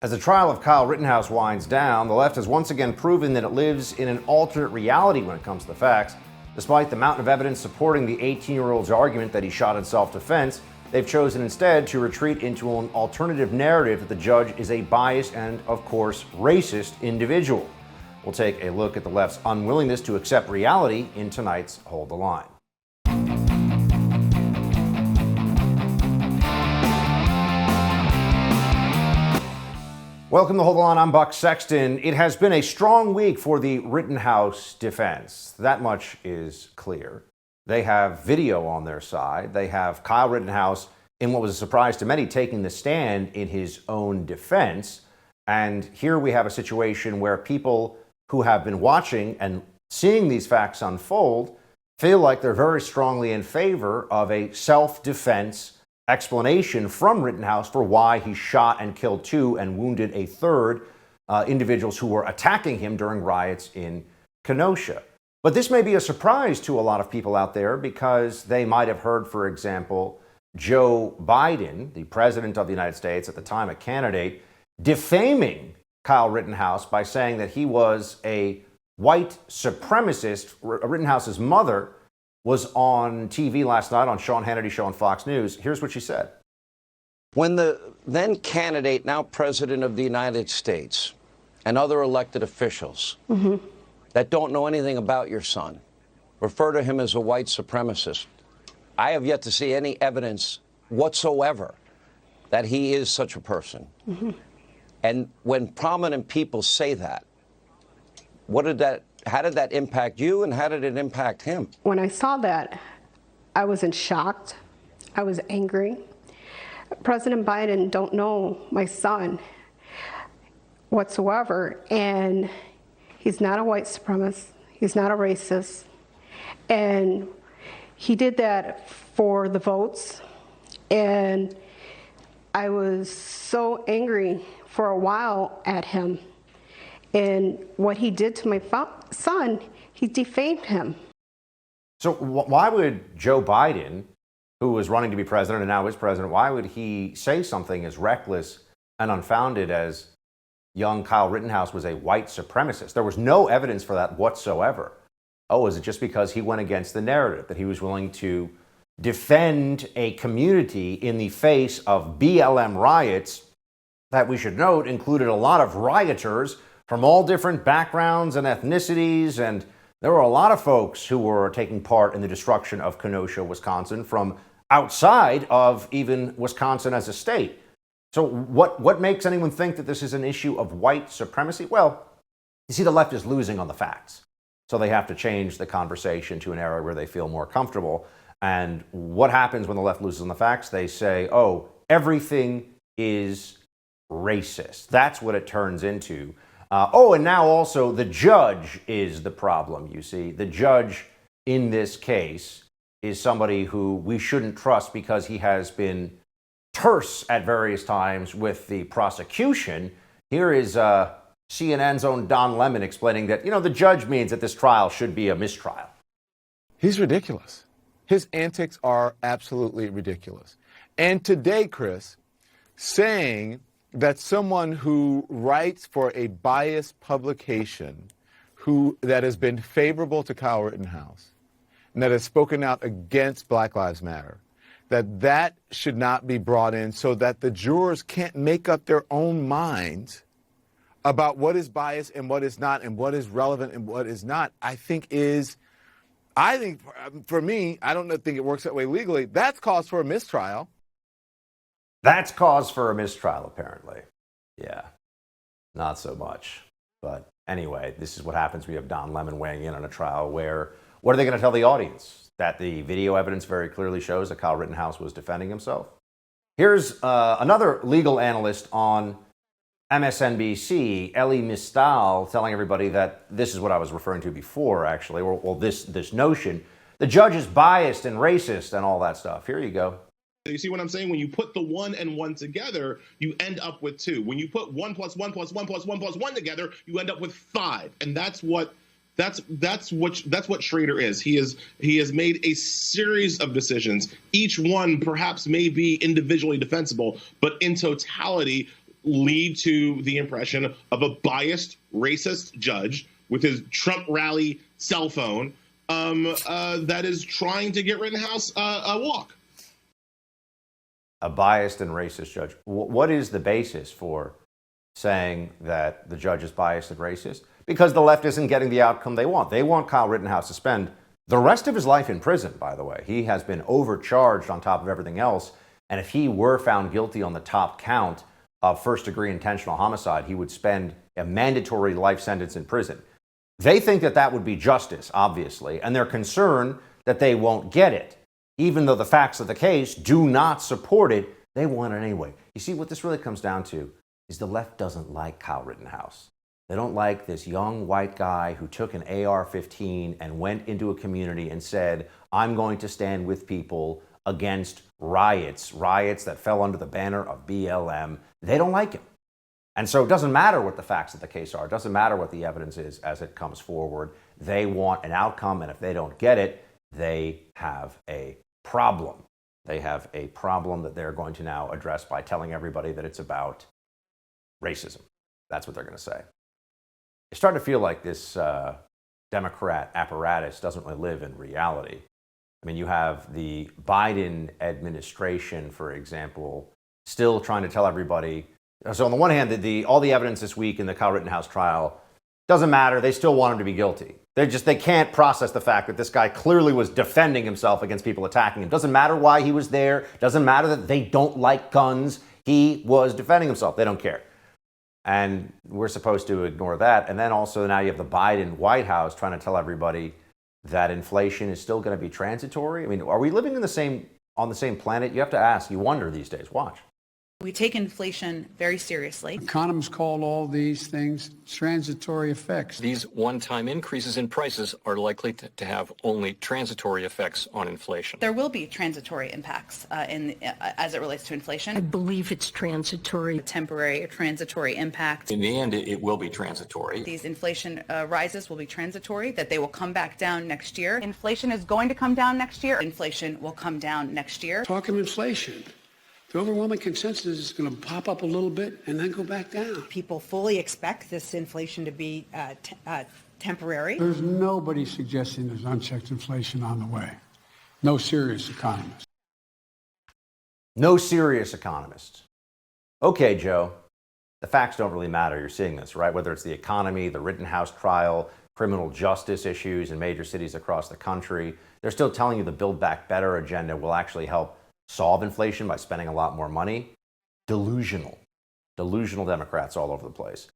As the trial of Kyle Rittenhouse winds down, the left has once again proven that it lives in an alternate reality when it comes to the facts. Despite the mountain of evidence supporting the 18-year-old's argument that he shot in self-defense, they've chosen instead to retreat into an alternative narrative that the judge is a biased and, of course, racist individual. We'll take a look at the left's unwillingness to accept reality in tonight's Hold the Line. Welcome to Hold the Line. I'm Buck Sexton. It has been a strong week for the Rittenhouse defense. That much is clear. They have video on their side. They have Kyle Rittenhouse, in what was a surprise to many, taking the stand in his own defense. And here we have a situation where people who have been watching and seeing these facts unfold feel like they're very strongly in favor of a self-defense explanation from Rittenhouse for why he shot and killed two and wounded a third individuals who were attacking him during riots in Kenosha. But this may be a surprise to a lot of people out there because they might have heard, for example, Joe Biden, the president of the United States, at the time a candidate, defaming Kyle Rittenhouse by saying that he was a white supremacist. Rittenhouse's mother was on TV last night on Sean Hannity's show on Fox News. Here's what she said. When the then candidate, now president of the United States, and other elected officials that don't know anything about your son refer to him as a white supremacist, I have yet to see any evidence whatsoever that he is such a person. And when prominent people say that, how did that impact you, and how did it impact him? When I saw that, I wasn't shocked. I was angry. President Biden don't know my son whatsoever, and he's not a white supremacist. He's not a racist. And he did that for the votes, and I was so angry for a while at him. And what he did to my son, he defamed him. So why would Joe Biden, who was running to be president and now is president, why would he say something as reckless and unfounded as young Kyle Rittenhouse was a white supremacist? There was no evidence for that whatsoever. Oh, is it just because he went against the narrative, that he was willing to defend a community in the face of BLM riots that, we should note, included a lot of rioters from all different backgrounds and ethnicities, and there were a lot of folks who were taking part in the destruction of Kenosha, Wisconsin, from outside of even Wisconsin as a state. So what makes anyone think that this is an issue of white supremacy? Well, you see, the left is losing on the facts, so they have to change the conversation to an area where they feel more comfortable. And what happens when the left loses on the facts? They say, oh, everything is racist. That's what it turns into. And now also the judge is the problem, you see. The judge in this case is somebody who we shouldn't trust because he has been terse at various times with the prosecution. Here is CNN's own Don Lemon explaining that, the judge means that this trial should be a mistrial. He's ridiculous. His antics are absolutely ridiculous. And today, Chris, saying that someone who writes for a biased publication that has been favorable to Kyle Rittenhouse and that has spoken out against Black Lives Matter, that should not be brought in so that the jurors can't make up their own minds about what is biased and what is not, and what is relevant and what is not, I think for me, I don't think it works that way legally. That's cause for a mistrial. That's cause for a mistrial, apparently. Yeah, not so much. But anyway, this is what happens when you have Don Lemon weighing in on a trial where, what are they going to tell the audience? That the video evidence very clearly shows that Kyle Rittenhouse was defending himself? Here's another legal analyst on MSNBC, Elie Mystal, telling everybody that this is what I was referring to before, actually, or this notion. The judge is biased and racist and all that stuff. Here you go. You see what I'm saying? When you put the 1 and 1 together, you end up with 2. When you put 1 plus 1 plus 1 plus 1 plus 1 together, you end up with 5. And that's what Schrader is. He has made a series of decisions. Each one perhaps may be individually defensible, but in totality, lead to the impression of a biased, racist judge with his Trump rally cell phone that is trying to get Rittenhouse a walk. A biased and racist judge. What is the basis for saying that the judge is biased and racist? Because the left isn't getting the outcome they want. They want Kyle Rittenhouse to spend the rest of his life in prison, by the way. He has been overcharged on top of everything else. And if he were found guilty on the top count of first-degree intentional homicide, he would spend a mandatory life sentence in prison. They think that that would be justice, obviously, and they're concerned that they won't get it. Even though the facts of the case do not support it, they want it anyway. You see, what this really comes down to is the left doesn't like Kyle Rittenhouse. They don't like this young white guy who took an AR-15 and went into a community and said, I'm going to stand with people against riots that fell under the banner of BLM. They don't like him. And so it doesn't matter what the facts of the case are. It doesn't matter what the evidence is as it comes forward. They want an outcome, and if they don't get it, they have a problem. They have a problem that they're going to now address by telling everybody that it's about racism. That's what they're going to say. It's starting to feel like this Democrat apparatus doesn't really live in reality. I mean, you have the Biden administration, for example, still trying to tell everybody. So on the one hand, all the evidence this week in the Kyle Rittenhouse trial doesn't matter. They still want him to be guilty. They can't process the fact that this guy clearly was defending himself against people attacking him. Doesn't matter why he was there. Doesn't matter that they don't like guns. He was defending himself. They don't care. And we're supposed to ignore that. And then also now you have the Biden White House trying to tell everybody that inflation is still going to be transitory. I mean, are we living on the same planet? You have to ask. You wonder these days. Watch. We take inflation very seriously. Economists call all these things transitory effects. These one-time increases in prices are likely to have only transitory effects on inflation. There will be transitory impacts as it relates to inflation. I believe it's transitory. A transitory impact. In the end, it will be transitory. These inflation rises will be transitory, that they will come back down next year. Inflation is going to come down next year. Inflation will come down next year. Talking inflation. The overwhelming consensus is going to pop up a little bit and then go back down. People fully expect this inflation to be temporary. There's nobody suggesting there's unchecked inflation on the way. No serious economist. No serious economist. Okay, Joe, the facts don't really matter. You're seeing this, right? Whether it's the economy, the Rittenhouse trial, criminal justice issues in major cities across the country, they're still telling you the Build Back Better agenda will actually help solve inflation by spending a lot more money. Delusional Democrats all over the place.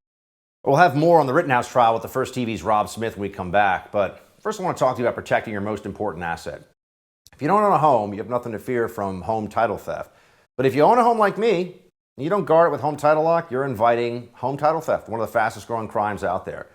We'll have more on the Rittenhouse trial with the First TV's Rob Smith when we come back. But first I want to talk to you about protecting your most important asset. If you don't own a home, you have nothing to fear from home title theft. But if you own a home like me, and you don't guard it with home title lock, you're inviting home title theft, one of the fastest growing crimes out there.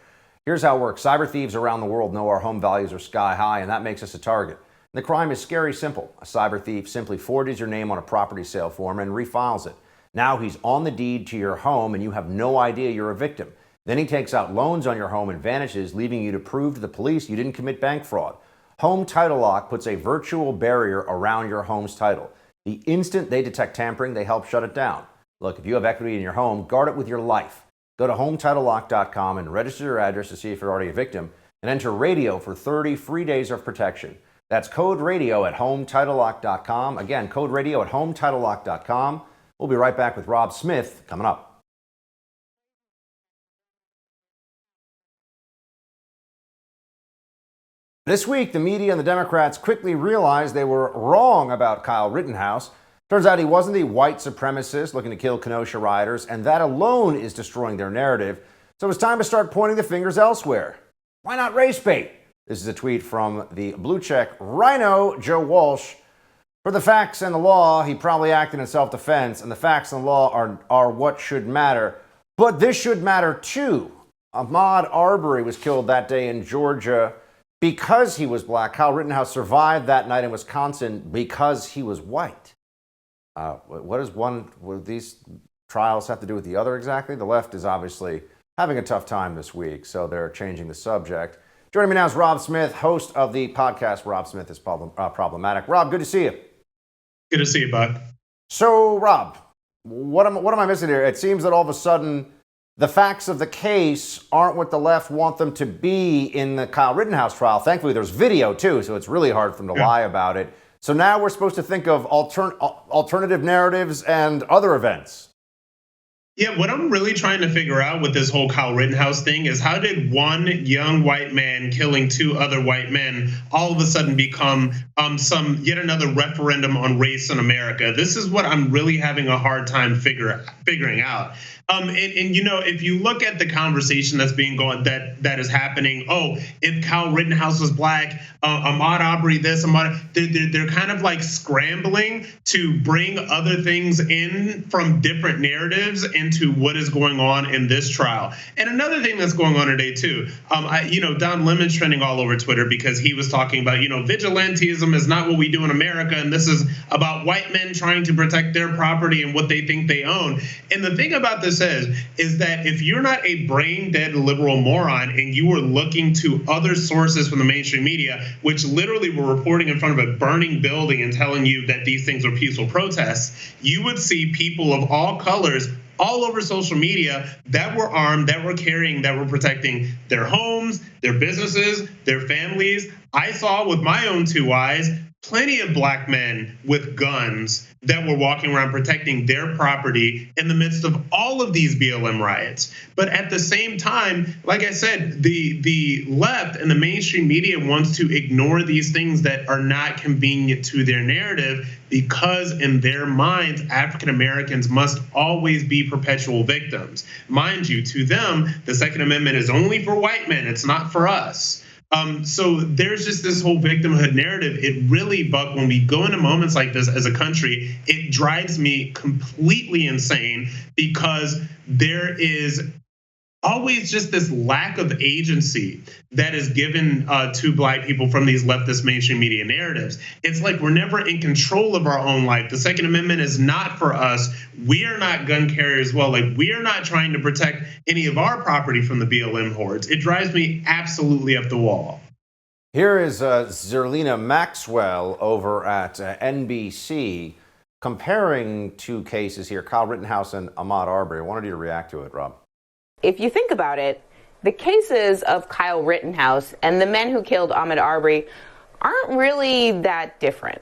Here's how it works. Cyber thieves around the world know our home values are sky high, and that makes us a target. The crime is scary simple. A cyber thief simply forges your name on a property sale form and refiles it. Now he's on the deed to your home and you have no idea you're a victim. Then he takes out loans on your home and vanishes, leaving you to prove to the police you didn't commit bank fraud. Home Title Lock puts a virtual barrier around your home's title. The instant they detect tampering, they help shut it down. Look, if you have equity in your home, guard it with your life. Go to HometitleLock.com and register your address to see if you're already a victim and enter radio for 30 free days of protection. That's code radio at HometitleLock.com. Again, code radio at HometitleLock.com. We'll be right back with Rob Smith coming up. This week, the media and the Democrats quickly realized they were wrong about Kyle Rittenhouse. Turns out he wasn't the white supremacist looking to kill Kenosha rioters, and that alone is destroying their narrative. So it's time to start pointing the fingers elsewhere. Why not race bait? This is a tweet from the blue check rhino Joe Walsh. For the facts and the law, he probably acted in self-defense, and the facts and the law are what should matter. But this should matter too. Ahmaud Arbery was killed that day in Georgia because he was black. Kyle Rittenhouse survived that night in Wisconsin because he was white. What these trials have to do with the other exactly? The left is obviously having a tough time this week, so they're changing the subject. Joining me now is Rob Smith, host of the podcast Rob Smith is Problematic. Rob, good to see you. Good to see you, bud. So, Rob, what am I missing here? It seems that all of a sudden the facts of the case aren't what the left want them to be in the Kyle Rittenhouse trial. Thankfully, there's video too, so it's really hard for them to lie about it. So now we're supposed to think of alternative narratives and other events. Yeah, what I'm really trying to figure out with this whole Kyle Rittenhouse thing is how did one young white man killing two other white men all of a sudden become yet another referendum on race in America? This is what I'm really having a hard time figuring out. And you know, if you look at the conversation that's being going that is happening, oh, if Kyle Rittenhouse was black, Ahmaud Arbery this, they're kind of like scrambling to bring other things in from different narratives into what is going on in this trial. And another thing that's going on today too, you know, Don Lemon's trending all over Twitter because he was talking about, you know, vigilantism is not what we do in America, and this is about white men trying to protect their property and what they think they own. And the thing about this is that if you're not a brain dead liberal moron and you are looking to other sources from the mainstream media, which literally were reporting in front of a burning building and telling you that these things were peaceful protests, you would see people of all colors all over social media that were armed, that were carrying, that were protecting their homes, their businesses, their families. I saw with my own two eyes plenty of black men with guns that were walking around protecting their property in the midst of all of these BLM riots. But at the same time, like I said, the left and the mainstream media wants to ignore these things that are not convenient to their narrative because in their minds, African Americans must always be perpetual victims. Mind you, to them, the Second Amendment is only for white men, it's not for us. So there's just this whole victimhood narrative. It really, Buck, when we go into moments like this as a country, it drives me completely insane because there is always just this lack of agency that is given to black people from these leftist mainstream media narratives. It's like we're never in control of our own life. The Second Amendment is not for us. We are not gun carriers. Well, like we are not trying to protect any of our property from the BLM hordes. It drives me absolutely up the wall. Here is Zerlina Maxwell over at NBC comparing two cases here, Kyle Rittenhouse and Ahmaud Arbery. I wanted you to react to it, Rob. If you think about it, the cases of Kyle Rittenhouse and the men who killed Ahmaud Arbery aren't really that different.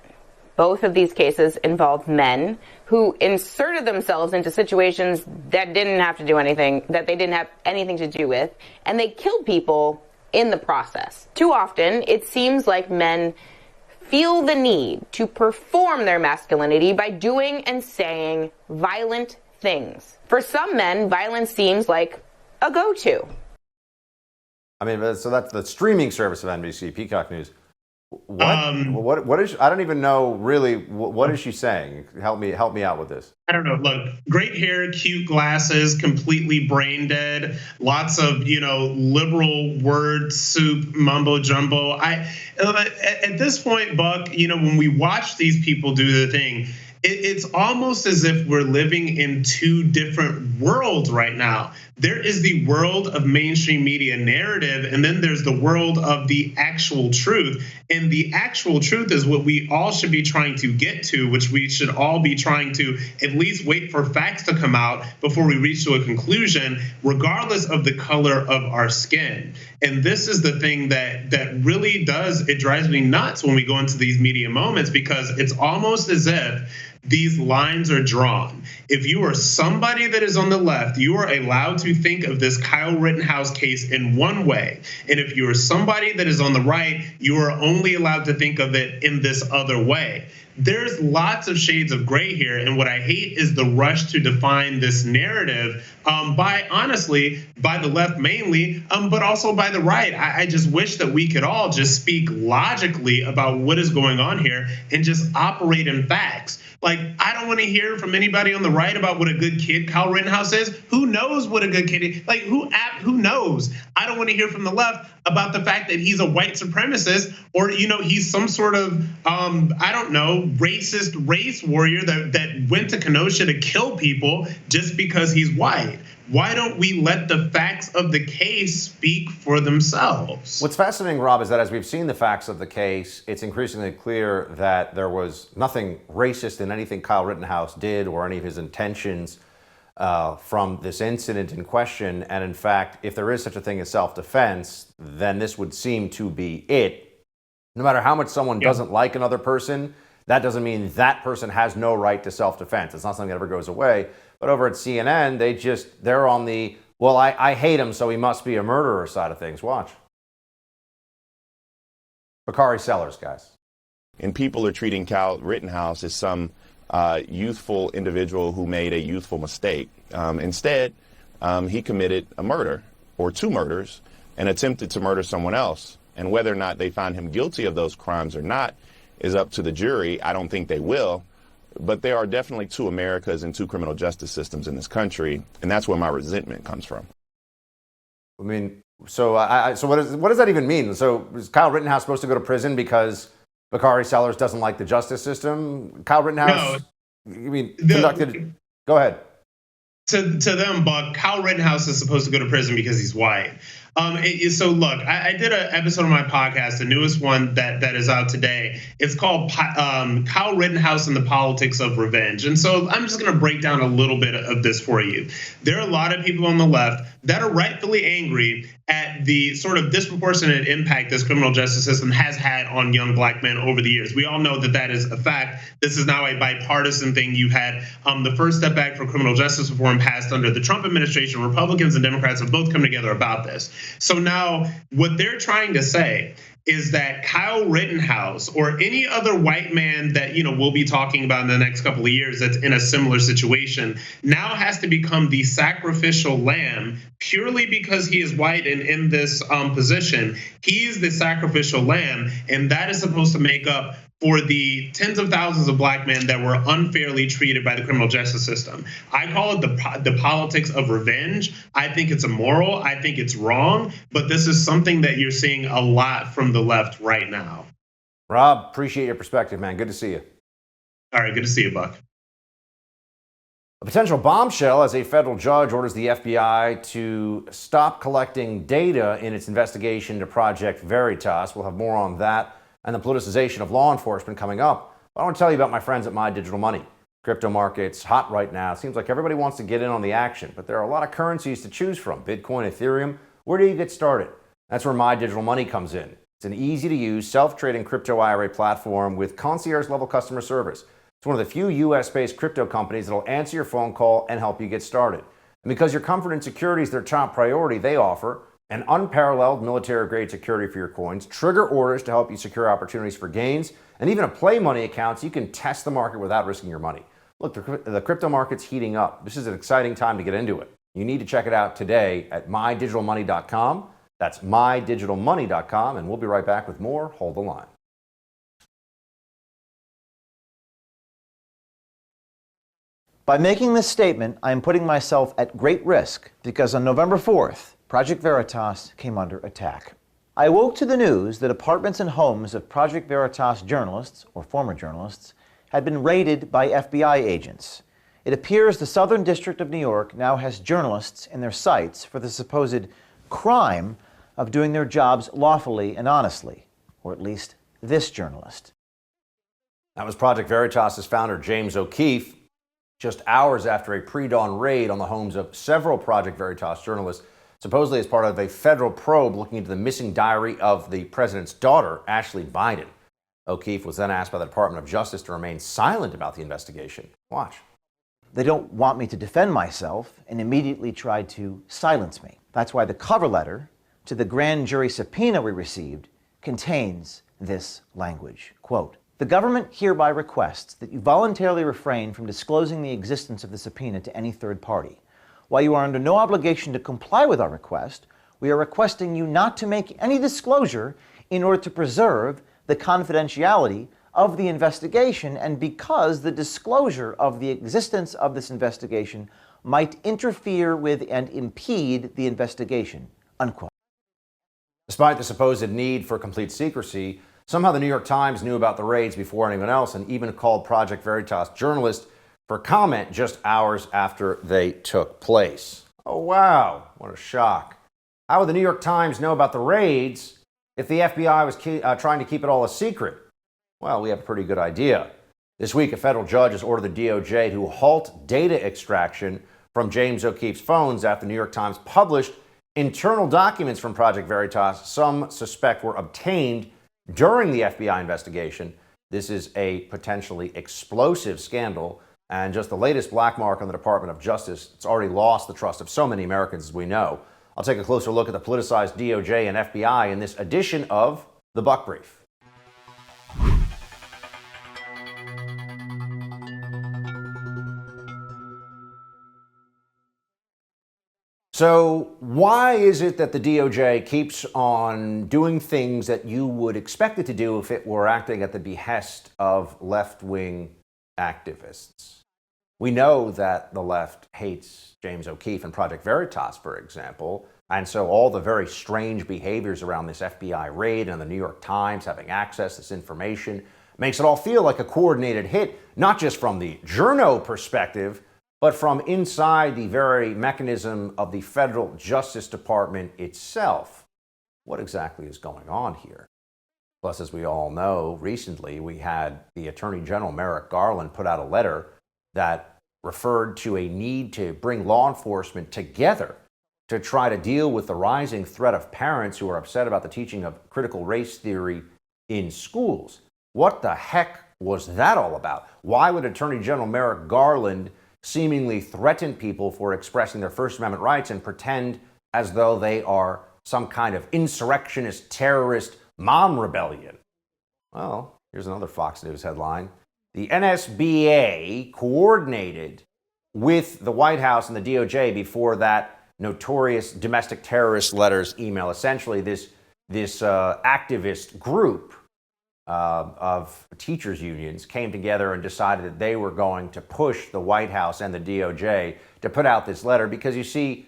Both of these cases involved men who inserted themselves into situations that didn't have to do anything, that they didn't have anything to do with, and they killed people in the process. Too often, it seems like men feel the need to perform their masculinity by doing and saying violent things. For some men, violence seems like a go-to. I mean, so that's the streaming service of NBC, Peacock News. What is? I don't even know really. What is she saying? Help me out with this. I don't know. Look, great hair, cute glasses, completely brain dead. Lots of liberal word soup, mumbo jumbo. At this point, Buck, when we watch these people do the thing, it's almost as if we're living in two different worlds right now. There is the world of mainstream media narrative, and then there's the world of the actual truth. And the actual truth is what we all should be trying to get to, which we should all be trying to at least wait for facts to come out before we reach to a conclusion, regardless of the color of our skin. And this is the thing that really it drives me nuts when we go into these media moments, because it's almost as if these lines are drawn. If you are somebody that is on the left, you are allowed to think of this Kyle Rittenhouse case in one way. And if you are somebody that is on the right, you are only allowed to think of it in this other way. There's lots of shades of gray here. And what I hate is the rush to define this narrative by the left mainly, but also by the right. I just wish that we could all just speak logically about what is going on here and just operate in facts. Like, I don't want to hear from anybody on the right about what a good kid Kyle Rittenhouse is. Who knows what a good kid is? Like, who knows? I don't want to hear from the left about the fact that he's a white supremacist, or he's some sort of I don't know, racist race warrior that went to Kenosha to kill people just because he's white. Why don't we let the facts of the case speak for themselves? What's fascinating, Rob, is that as we've seen the facts of the case, it's increasingly clear that there was nothing racist in anything Kyle Rittenhouse did or any of his intentions from this incident in question. And in fact, if there is such a thing as self-defense, then this would seem to be it. No matter how much someone doesn't like another person, that doesn't mean that person has no right to self-defense. It's not something that ever goes away. But over at CNN, they're on the, well, I hate him, so he must be a murderer side of things. Watch. Bakari Sellers, guys. And people are treating Kyle Rittenhouse as some youthful individual who made a youthful mistake. Instead, he committed a murder or two murders and attempted to murder someone else. And whether or not they find him guilty of those crimes or not is up to the jury. I don't think they will. But there are definitely two Americas and two criminal justice systems in this country, and that's where my resentment comes from. I mean, so what does that even mean? So is Kyle Rittenhouse supposed to go to prison because Bakari Sellers doesn't like the justice system? Kyle Rittenhouse, conducted. Go ahead. To them, Buck, Kyle Rittenhouse is supposed to go to prison because he's white. So look, I did an episode of my podcast, the newest one that is out today. It's called Kyle Rittenhouse and the Politics of Revenge. And so I'm just going to break down a little bit of this for you. There are a lot of people on the left that are rightfully angry at the sort of disproportionate impact this criminal justice system has had on young black men over the years. We all know that is a fact. This is now a bipartisan thing. You had the First Step Back for Criminal Justice Reform passed under the Trump administration. Republicans and Democrats have both come together about this. So now what they're trying to say is that Kyle Rittenhouse or any other white man that we'll be talking about in the next couple of years that's in a similar situation now has to become the sacrificial lamb purely because he is white and in this position. He is the sacrificial lamb, and that is supposed to make up for the tens of thousands of black men that were unfairly treated by the criminal justice system. I call it the politics of revenge. I think it's immoral. I think it's wrong. But this is something that you're seeing a lot from the left right now. Rob, appreciate your perspective, man. Good to see you. All right, good to see you, Buck. A potential bombshell as a federal judge orders the FBI to stop collecting data in its investigation to Project VERITAS. We'll have more on that and the politicization of law enforcement coming up. I want to tell you about my friends at My Digital Money. Crypto market's hot right now. It seems like everybody wants to get in on the action, but there are a lot of currencies to choose from. Bitcoin, Ethereum. Where do you get started? That's where My Digital Money comes in. It's an easy-to-use, self-trading crypto IRA platform with concierge-level customer service. It's one of the few U.S.-based crypto companies that will answer your phone call and help you get started. And because your comfort and security is their top priority, they offer an unparalleled military-grade security for your coins, trigger orders to help you secure opportunities for gains, and even a play money account so you can test the market without risking your money. Look, the crypto market's heating up. This is an exciting time to get into it. You need to check it out today at mydigitalmoney.com. That's mydigitalmoney.com, and we'll be right back with more. Hold the line. By making this statement, I am putting myself at great risk because on November 4th, Project VERITAS came under attack. I awoke to the news that apartments and homes of Project VERITAS journalists, or former journalists, had been raided by FBI agents. It appears the Southern District of New York now has journalists in their sights for the supposed crime of doing their jobs lawfully and honestly, or at least this journalist. That was Project VERITAS's founder, James O'Keefe, just hours after a pre-dawn raid on the homes of several Project VERITAS journalists, supposedly as part of a federal probe looking into the missing diary of the president's daughter, Ashley Biden. O'Keefe was then asked by the Department of Justice to remain silent about the investigation. Watch. They don't want me to defend myself and immediately tried to silence me. That's why the cover letter to the grand jury subpoena we received contains this language. Quote, "The government hereby requests that you voluntarily refrain from disclosing the existence of the subpoena to any third party. While you are under no obligation to comply with our request, we are requesting you not to make any disclosure in order to preserve the confidentiality of the investigation and because the disclosure of the existence of this investigation might interfere with and impede the investigation." Unquote. Despite the supposed need for complete secrecy, somehow the New York Times knew about the raids before anyone else and even called Project Veritas journalists for comment just hours after they took place. Oh, wow. What a shock. How would the New York Times know about the raids if the FBI was trying to keep it all a secret? Well, we have a pretty good idea. This week, a federal judge has ordered the DOJ to halt data extraction from James O'Keefe's phones after the New York Times published internal documents from Project Veritas some suspect were obtained during the FBI investigation. This is a potentially explosive scandal and just the latest black mark on the Department of Justice. It's already lost the trust of so many Americans, as we know. I'll take a closer look at the politicized DOJ and FBI in this edition of The Buck Brief. So why is it that the DOJ keeps on doing things that you would expect it to do if it were acting at the behest of left-wing activists? We know that the left hates James O'Keefe and Project Veritas, for example, and so all the very strange behaviors around this FBI raid and the New York Times having access to this information makes it all feel like a coordinated hit, not just from the journo perspective, but from inside the very mechanism of the federal Justice Department itself. What exactly is going on here? Plus, as we all know, recently we had the Attorney General Merrick Garland put out a letter that referred to a need to bring law enforcement together to try to deal with the rising threat of parents who are upset about the teaching of critical race theory in schools. What the heck was that all about? Why would Attorney General Merrick Garland seemingly threaten people for expressing their First Amendment rights and pretend as though they are some kind of insurrectionist, terrorist mom rebellion? Well, here's another Fox News headline. The NSBA coordinated with the White House and the DOJ before that notorious domestic terrorist letters email. Essentially, this activist group of teachers' unions came together and decided that they were going to push the White House and the DOJ to put out this letter because, you see,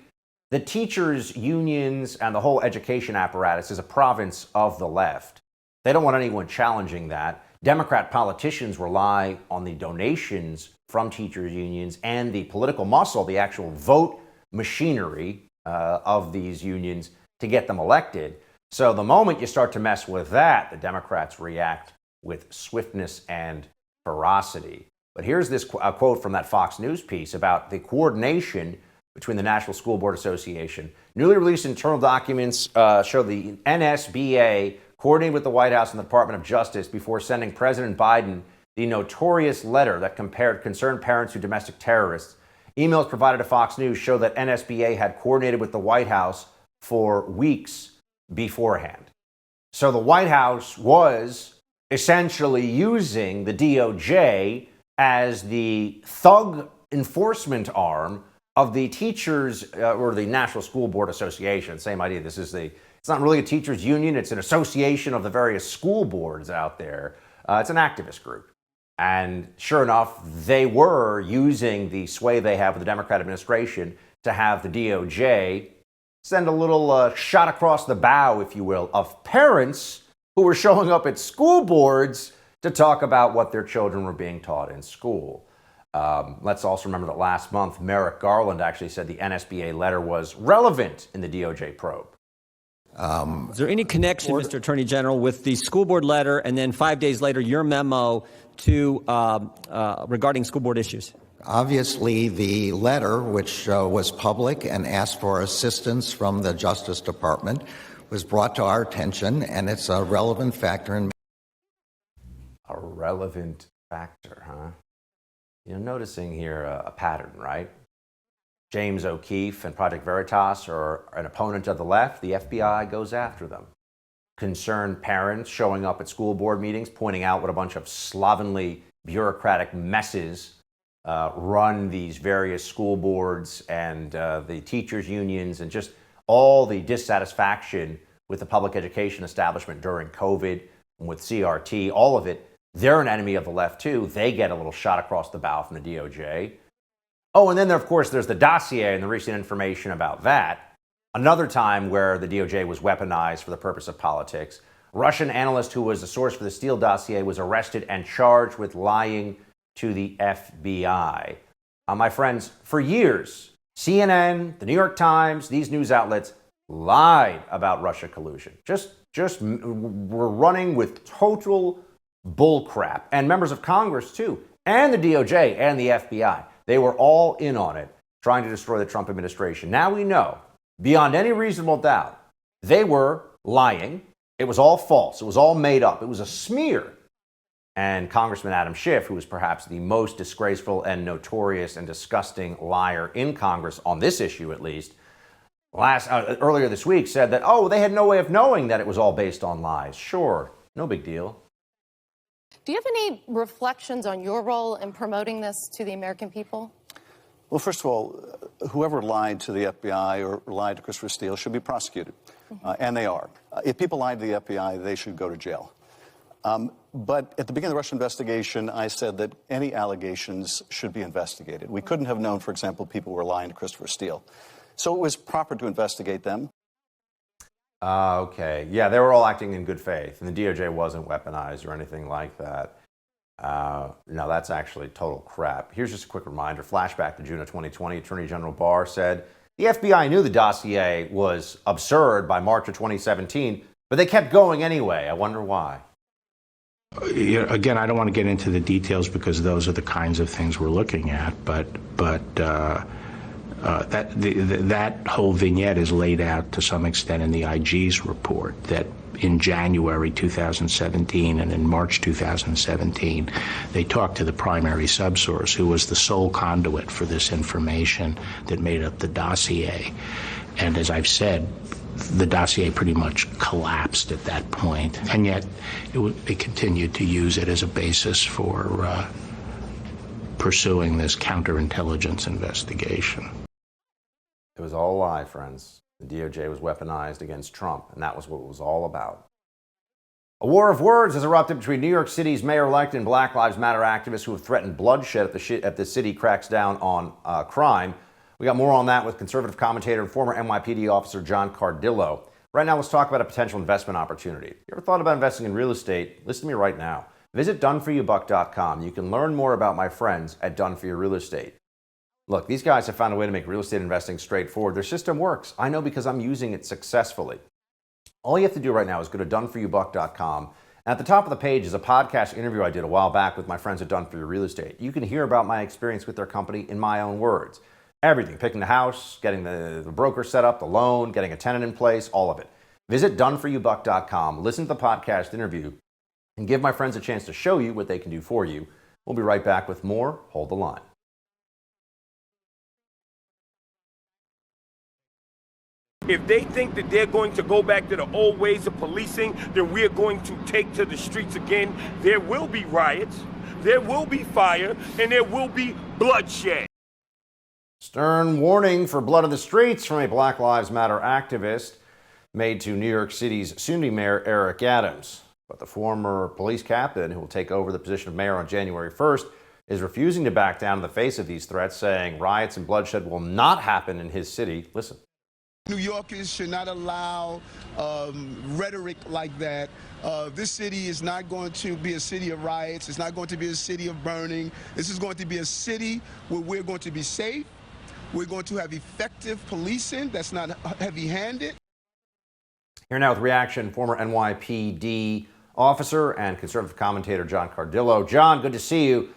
the teachers' unions and the whole education apparatus is a province of the left. They don't want anyone challenging that. Democrat politicians rely on the donations from teachers' unions and the political muscle, the actual vote machinery of these unions to get them elected. So the moment you start to mess with that, the Democrats react with swiftness and ferocity. But here's this quote from that Fox News piece about the coordination between the National School Board Association. Newly released internal documents show the NSBA coordinated with the White House and the Department of Justice before sending President Biden the notorious letter that compared concerned parents to domestic terrorists. Emails provided to Fox News show that NSBA had coordinated with the White House for weeks beforehand. So the White House was essentially using the DOJ as the thug enforcement arm of the teachers or the National School Board Association. Same idea. It's not really a teachers union. It's an association of the various school boards out there. It's an activist group. And sure enough, they were using the sway they have with the Democrat administration to have the DOJ send a little shot across the bow, if you will, of parents who were showing up at school boards to talk about what their children were being taught in school. Let's also remember that last month, Merrick Garland actually said the NSBA letter was relevant in the DOJ probe. Is there any connection, Mr. Attorney General, with the school board letter and then 5 days later your memo to regarding school board issues? Obviously, the letter, which was public and asked for assistance from the Justice Department, was brought to our attention, and it's a relevant factor in. A relevant factor, huh? You're noticing here a pattern, right? James O'Keefe and Project Veritas are an opponent of the left. The FBI goes after them. Concerned parents showing up at school board meetings, pointing out what a bunch of slovenly bureaucratic messes run these various school boards and the teachers' unions and just all the dissatisfaction with the public education establishment during COVID and with CRT, all of it. They're an enemy of the left, too. They get a little shot across the bow from the DOJ. Oh, and then, of course, there's the dossier and the recent information about that. Another time where the DOJ was weaponized for the purpose of politics. A Russian analyst who was the source for the Steele dossier was arrested and charged with lying to the FBI. My friends, for years, CNN, the New York Times, these news outlets lied about Russia collusion. Just were running with total bullcrap. And members of Congress, too, and the DOJ and the FBI, they were all in on it, trying to destroy the Trump administration. Now we know, beyond any reasonable doubt, they were lying. It was all false. It was all made up. It was a smear. And Congressman Adam Schiff, who was perhaps the most disgraceful and notorious and disgusting liar in Congress on this issue, at least, earlier this week said that, they had no way of knowing that it was all based on lies. Sure, no big deal. Do you have any reflections on your role in promoting this to the American people? Well, first of all, whoever lied to the FBI or lied to Christopher Steele should be prosecuted, and they are. If people lied to the FBI, they should go to jail. But at the beginning of the Russia investigation, I said that any allegations should be investigated. We couldn't have known, for example, people were lying to Christopher Steele. So it was proper to investigate them. Okay. Yeah, they were all acting in good faith, and the DOJ wasn't weaponized or anything like that. No, that's actually total crap. Here's just a quick reminder. Flashback to June of 2020, Attorney General Barr said the FBI knew the dossier was absurd by March of 2017, but they kept going anyway. I wonder why. Again, I don't want to get into the details because those are the kinds of things we're looking at, but that whole vignette is laid out to some extent in the IG's report that in January 2017 and in March 2017, they talked to the primary subsource, who was the sole conduit for this information that made up the dossier. And as I've said, the dossier pretty much collapsed at that point, and yet they continued to use it as a basis for pursuing this counterintelligence investigation. It was all a lie, friends. The DOJ was weaponized against Trump, and that was what it was all about. A war of words has erupted between New York City's mayor-elect and Black Lives Matter activists who have threatened bloodshed if the city cracks down on crime. We got more on that with conservative commentator and former NYPD officer John Cardillo. Right now, let's talk about a potential investment opportunity. You ever thought about investing in real estate? Listen to me right now. Visit doneforyoubuck.com. You can learn more about my friends at Done For You Real Estate. Look, these guys have found a way to make real estate investing straightforward. Their system works. I know because I'm using it successfully. All you have to do right now is go to doneforyoubuck.com. And at the top of the page is a podcast interview I did a while back with my friends at Done For You Real Estate. You can hear about my experience with their company in my own words. Everything, picking the house, getting the broker set up, the loan, getting a tenant in place, all of it. Visit doneforyoubuck.com, listen to the podcast interview, and give my friends a chance to show you what they can do for you. We'll be right back with more. Hold the line. If they think that they're going to go back to the old ways of policing, then we're going to take to the streets again. There will be riots, there will be fire, and there will be bloodshed. Stern warning for blood in the streets from a Black Lives Matter activist made to New York City's soon-to-be mayor Eric Adams. But the former police captain, who will take over the position of mayor on January 1st, is refusing to back down in the face of these threats, saying riots and bloodshed will not happen in his city. Listen. New Yorkers should not allow rhetoric like that. This city is not going to be a city of riots. It's not going to be a city of burning. This is going to be a city where we're going to be safe. We're going to have effective policing that's not heavy-handed. Here now with reaction, former NYPD officer and conservative commentator John Cardillo. John, good to see you.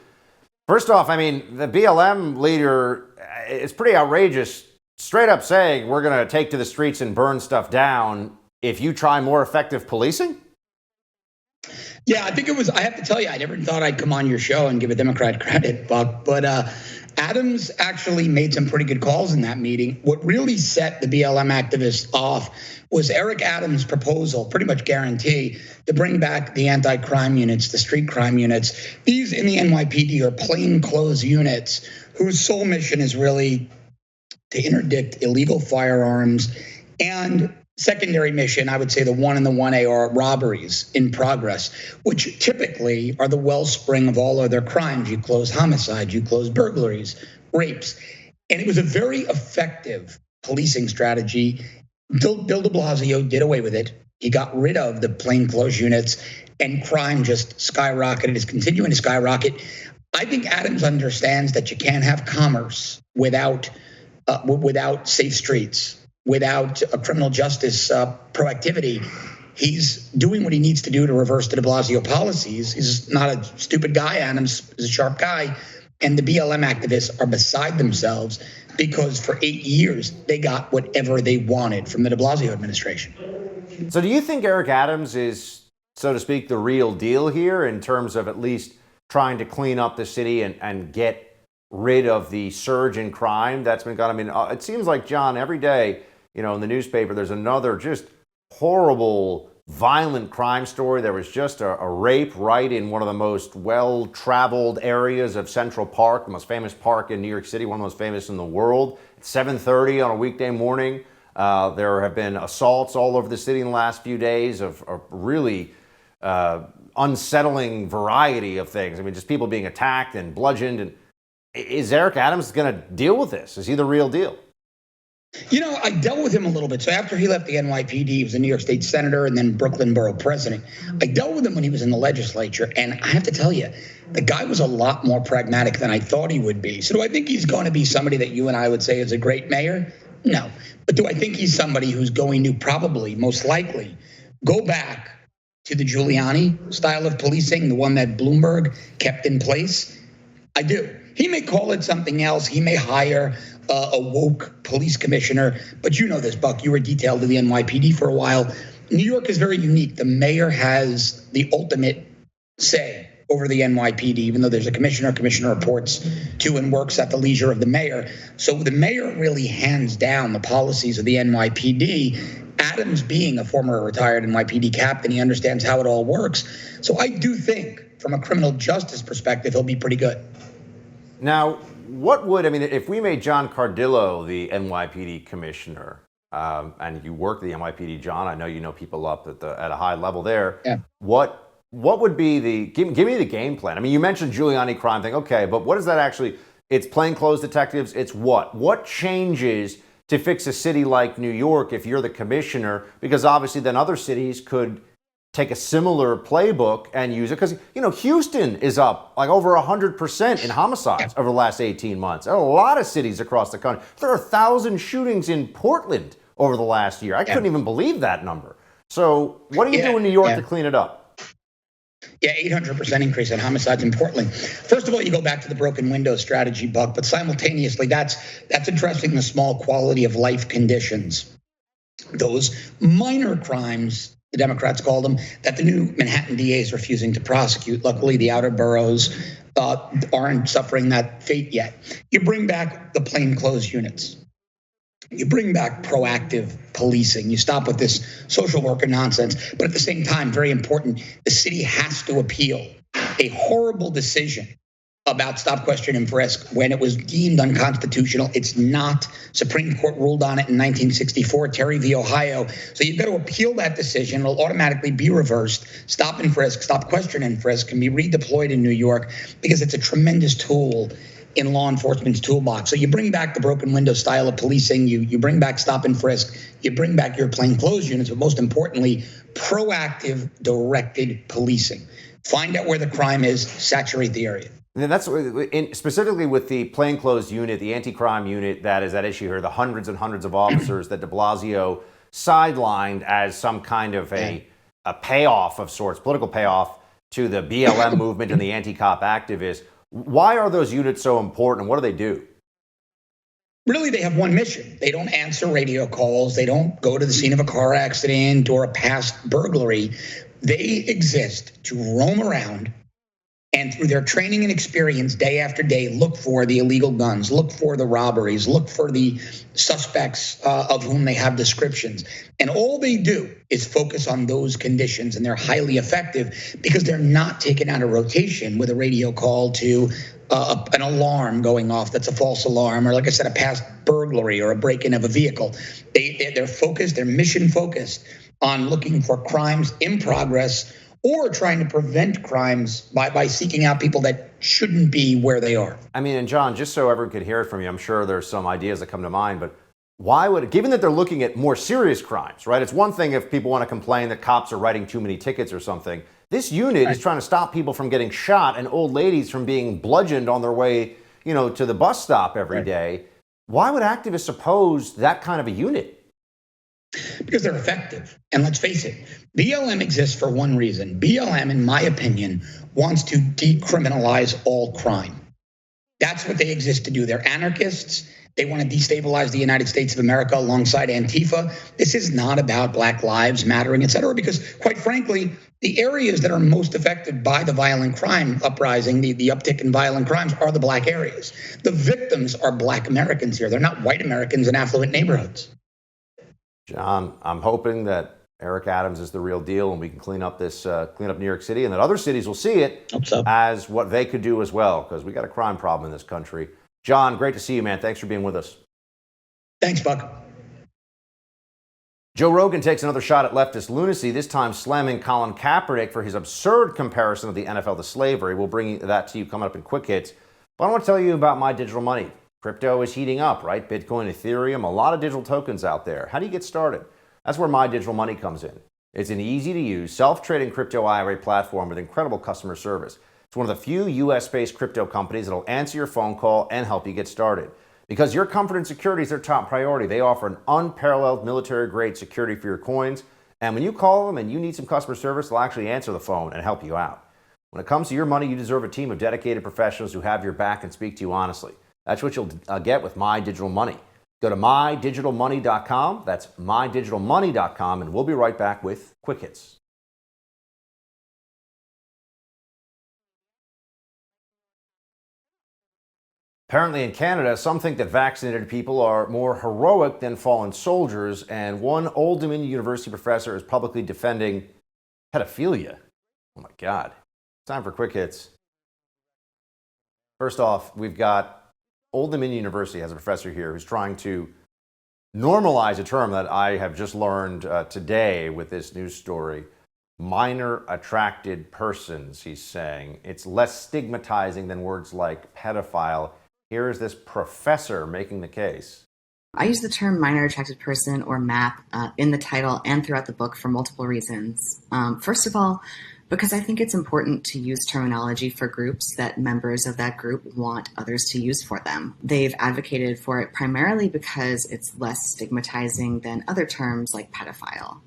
First off, I mean, the BLM leader is pretty outrageous, straight up saying we're going to take to the streets and burn stuff down if you try more effective policing? Yeah, I think it was, I have to tell you, I never thought I'd come on your show and give a Democrat credit, Buck, but Adams actually made some pretty good calls in that meeting. What really set the BLM activists off was Eric Adams' proposal, pretty much guarantee, to bring back the anti-crime units, the street crime units. These in the NYPD are plainclothes units whose sole mission is really to interdict illegal firearms, and secondary mission, I would say the 1 and the 1A are robberies in progress, which typically are the wellspring of all other crimes. You close homicides, you close burglaries, rapes. And it was a very effective policing strategy. Bill de Blasio did away with it. He got rid of the plainclothes units, and crime just skyrocketed. It's continuing to skyrocket. I think Adams understands that you can't have commerce without safe streets, without a criminal justice proactivity. He's doing what he needs to do to reverse the de Blasio policies. He's not a stupid guy. Adams is a sharp guy. And the BLM activists are beside themselves because for 8 years, they got whatever they wanted from the de Blasio administration. So do you think Eric Adams is, so to speak, the real deal here in terms of at least trying to clean up the city and get rid of the surge in crime that's been gone? I mean, it seems like, John, every day, in the newspaper, there's another just horrible, violent crime story. There was just a rape right in one of the most well-traveled areas of Central Park, the most famous park in New York City, one of the most famous in the world. At 7:30 on a weekday morning, there have been assaults all over the city in the last few days of really unsettling variety of things. I mean, just people being attacked and bludgeoned. And is Eric Adams going to deal with this? Is he the real deal? I dealt with him a little bit. So after he left the NYPD, he was a New York State senator and then Brooklyn borough president. I dealt with him when he was in the legislature. And I have to tell you, the guy was a lot more pragmatic than I thought he would be. So do I think he's going to be somebody that you and I would say is a great mayor? No. But do I think he's somebody who's going to probably, most likely, go back to the Giuliani style of policing, the one that Bloomberg kept in place? I do. He may call it something else. He may hire a woke police commissioner. But you know this, Buck. You were detailed to the NYPD for a while. New York is very unique. The mayor has the ultimate say over the NYPD, even though there's a commissioner. Commissioner reports to and works at the leisure of the mayor. So the mayor really hands down the policies of the NYPD. Adams, being a former retired NYPD captain, he understands how it all works. So I do think, from a criminal justice perspective, he'll be pretty good. Now, if we made John Cardillo the NYPD commissioner, and you work at the NYPD, John, I know you know people up at a high level there. Yeah. What would be give me the game plan? I mean, you mentioned Giuliani crime thing, okay, but what is that actually? It's plainclothes detectives. It's what? What changes to fix a city like New York if you're the commissioner? Because obviously, then other cities could take a similar playbook and use it. Because, Houston is up like over 100% in homicides over the last 18 months. There are a lot of cities across the country. There are 1,000 shootings in Portland over the last year. I couldn't even believe that number. So what do you do in New York to clean it up? Yeah, 800% increase in homicides in Portland. First of all, you go back to the broken window strategy, Buck, but simultaneously, that's addressing the small quality of life conditions. Those minor crimes, the Democrats call them, that the new Manhattan DA is refusing to prosecute. Luckily, the outer boroughs aren't suffering that fate yet. You bring back the plainclothes units. You bring back proactive policing. You stop with this social worker nonsense. But at the same time, very important, the city has to appeal a horrible decision about stop, question, and frisk when it was deemed unconstitutional. It's not. Supreme Court ruled on it in 1964, Terry v. Ohio. So you've got to appeal that decision. It'll automatically be reversed. Stop and frisk, stop, question, and frisk can be redeployed in New York because it's a tremendous tool in law enforcement's toolbox. So you bring back the broken window style of policing, you bring back stop and frisk, you bring back your plainclothes units, but most importantly, proactive, directed policing. Find out where the crime is, saturate the area. And that's specifically with the plainclothes unit, the anti-crime unit that is at issue here, the hundreds and hundreds of officers that de Blasio sidelined as some kind of a payoff of sorts, political payoff to the BLM movement and the anti-cop activists. Why are those units so important, and what do they do? Really, they have one mission. They don't answer radio calls. They don't go to the scene of a car accident or a past burglary. They exist to roam around and through their training and experience day after day, look for the illegal guns, look for the robberies, look for the suspects of whom they have descriptions. And all they do is focus on those conditions, and they're highly effective because they're not taken out of rotation with a radio call to an alarm going off that's a false alarm, or like I said, a past burglary or a break-in of a vehicle. They're focused, they're mission focused on looking for crimes in progress or trying to prevent crimes by seeking out people that shouldn't be where they are. I mean, and John, just so everyone could hear it from you, I'm sure there's some ideas that come to mind, but why would, given that they're looking at more serious crimes, right? It's one thing if people want to complain that cops are writing too many tickets or something. This unit is trying to stop people from getting shot and old ladies from being bludgeoned on their way, to the bus stop every day. Why would activists oppose that kind of a unit? Because they're effective. And let's face it, BLM exists for one reason. BLM, in my opinion, wants to decriminalize all crime. That's what they exist to do. They're anarchists. They want to destabilize the United States of America alongside Antifa. This is not about Black Lives Mattering, et cetera, because quite frankly, the areas that are most affected by the violent crime uprising, the uptick in violent crimes, are the Black areas. The victims are Black Americans here. They're not white Americans in affluent neighborhoods. John, I'm hoping that Eric Adams is the real deal and we can clean up New York City, and that other cities will see it as what they could do as well, because we got a crime problem in this country. John, great to see you, man. Thanks for being with us. Thanks, Buck. Joe Rogan takes another shot at leftist lunacy, this time slamming Colin Kaepernick for his absurd comparison of the NFL to slavery. We'll bring that to you coming up in quick hits. But I want to tell you about my digital money. Crypto is heating up, right? Bitcoin, Ethereum, a lot of digital tokens out there. How do you get started? That's where My Digital Money comes in. It's an easy-to-use, self-trading crypto IRA platform with incredible customer service. It's one of the few US-based crypto companies that will answer your phone call and help you get started. Because your comfort and security is their top priority, they offer an unparalleled military-grade security for your coins. And when you call them and you need some customer service, they'll actually answer the phone and help you out. When it comes to your money, you deserve a team of dedicated professionals who have your back and speak to you honestly. That's what you'll get with My Digital Money. Go to mydigitalmoney.com. That's mydigitalmoney.com, and we'll be right back with Quick Hits. Apparently in Canada, some think that vaccinated people are more heroic than fallen soldiers, and one Old Dominion University professor is publicly defending pedophilia. Oh my God. Time for Quick Hits. First off, we've got Old Dominion University has a professor here who's trying to normalize a term that I have just learned today with this news story. Minor attracted persons, he's saying. It's less stigmatizing than words like pedophile. Here is this professor making the case. I use the term minor attracted person or MAP in the title and throughout the book for multiple reasons. First of all, because I think it's important to use terminology for groups that members of that group want others to use for them. They've advocated for it primarily because it's less stigmatizing than other terms like pedophile.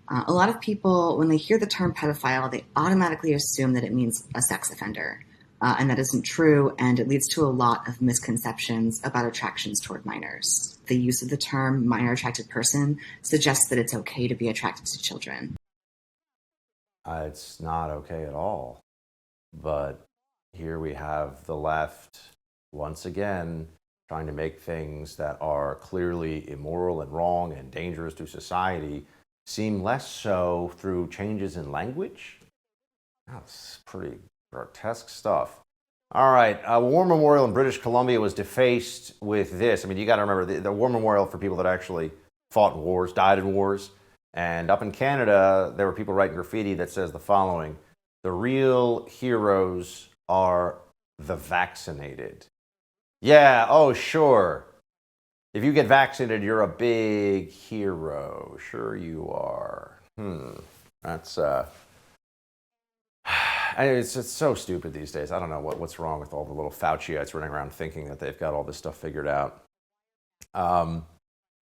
A lot of people, when they hear the term pedophile, they automatically assume that it means a sex offender. And that isn't true, and it leads to a lot of misconceptions about attractions toward minors. The use of the term minor attracted person suggests that it's okay to be attracted to children. It's not okay at all. But here we have the left, once again, trying to make things that are clearly immoral and wrong and dangerous to society seem less so through changes in language. That's pretty grotesque stuff. All right, a war memorial in British Columbia was defaced with this. I mean, you got to remember the war memorial for people that actually fought in wars, died in wars. And up in Canada, there were people writing graffiti that says the following: the real heroes are the vaccinated. Yeah, oh, sure. If you get vaccinated, you're a big hero. Sure you are. That's, it's so stupid these days. I don't know what's wrong with all the little Fauciites running around thinking that they've got all this stuff figured out.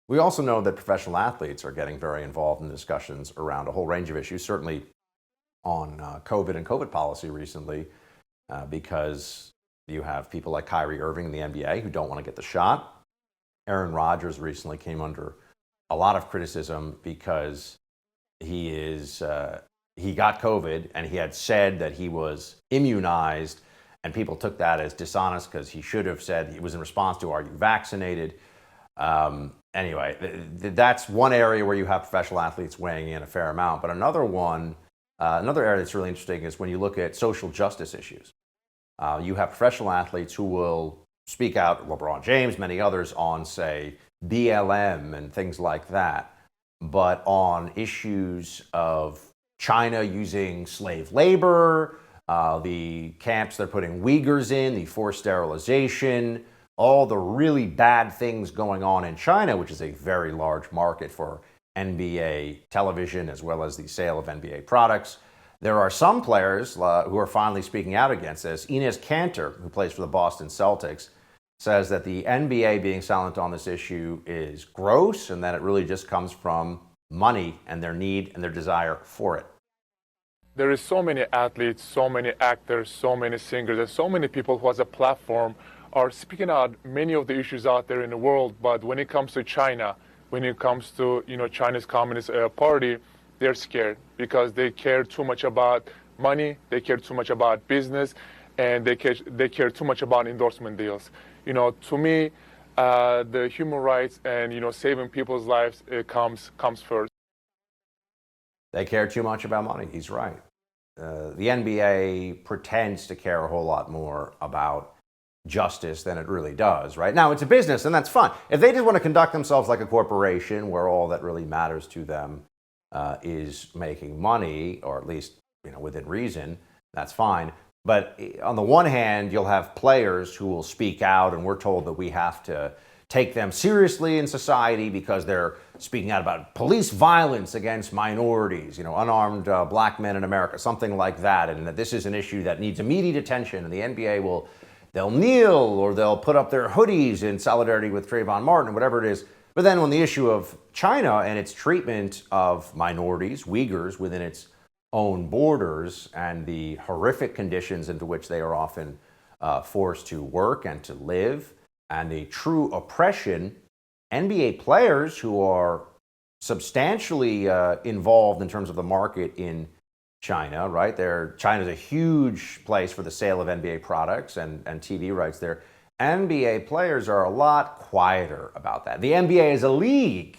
We also know that professional athletes are getting very involved in discussions around a whole range of issues, certainly on COVID and COVID policy recently, because you have people like Kyrie Irving in the NBA who don't want to get the shot. Aaron Rodgers recently came under a lot of criticism because he got COVID and he had said that he was immunized, and people took that as dishonest because he should have said it was in response to, are you vaccinated? Anyway, that's one area where you have professional athletes weighing in a fair amount. But another area that's really interesting is when you look at social justice issues. You have professional athletes who will speak out, LeBron James, many others, on, say, BLM and things like that. But on issues of China using slave labor, the camps they're putting Uyghurs in, the forced sterilization, all the really bad things going on in China, which is a very large market for NBA television as well as the sale of NBA products, there are some players who are finally speaking out against this. Enes Kanter, who plays for the Boston Celtics, says that the NBA being silent on this issue is gross and that it really just comes from money and their need and their desire for it. There is so many athletes, so many actors, so many singers, and so many people who has a platform are speaking out many of the issues out there in the world. But when it comes to China, when it comes to China's Communist Party, they're scared because they care too much about money, they care too much about business, and they care too much about endorsement deals. To me, the human rights and saving people's lives comes first. They care too much about money. He's right. The NBA pretends to care a whole lot more about justice than it really does, right? Now, it's a business, and that's fine. If they just want to conduct themselves like a corporation where all that really matters to them is making money, or at least within reason, that's fine. But on the one hand, you'll have players who will speak out, and we're told that we have to take them seriously in society because they're speaking out about police violence against minorities, unarmed black men in America, something like that, and that this is an issue that needs immediate attention, and the NBA they'll kneel or they'll put up their hoodies in solidarity with Trayvon Martin, whatever it is. But then on the issue of China and its treatment of minorities, Uyghurs, within its own borders and the horrific conditions into which they are often forced to work and to live, and the true oppression, NBA players who are substantially involved in terms of the market in China, right? China's a huge place for the sale of NBA products and TV rights there. NBA players are a lot quieter about that. The NBA as a league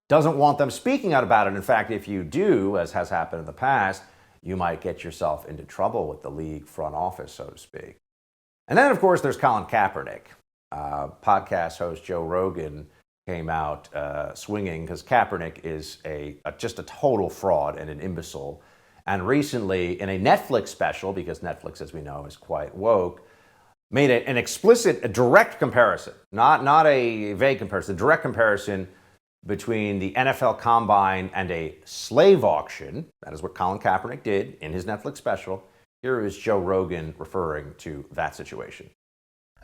doesn't want them speaking out about it. In fact, if you do, as has happened in the past, you might get yourself into trouble with the league front office, so to speak. And then, of course, there's Colin Kaepernick. Podcast host Joe Rogan came out swinging because Kaepernick is just a total fraud and an imbecile. And recently, in a Netflix special, because Netflix, as we know, is quite woke, made an explicit, a direct comparison, not a vague comparison, a direct comparison between the NFL Combine and a slave auction. That is what Colin Kaepernick did in his Netflix special. Here is Joe Rogan referring to that situation.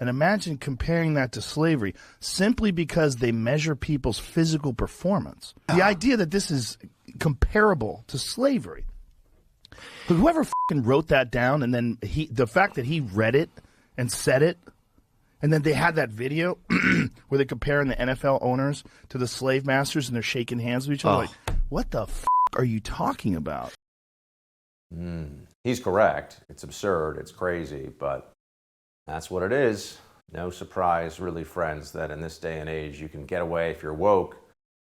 And imagine comparing that to slavery simply because they measure people's physical performance. The idea that this is comparable to slavery. Whoever fucking wrote that down, and then the fact that he read it and said it, and then they had that video where they're comparing the NFL owners to the slave masters and they're shaking hands with each other. Like, what the are you talking about? He's correct. It's absurd. It's crazy, but that's what it is. No surprise, really, friends, that in this day and age you can get away, if you're woke,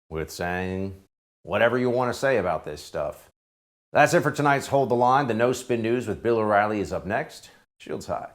with saying whatever you want to say about this stuff. That's it for tonight's Hold the Line. The No Spin News with Bill O'Reilly is up next. Shields high.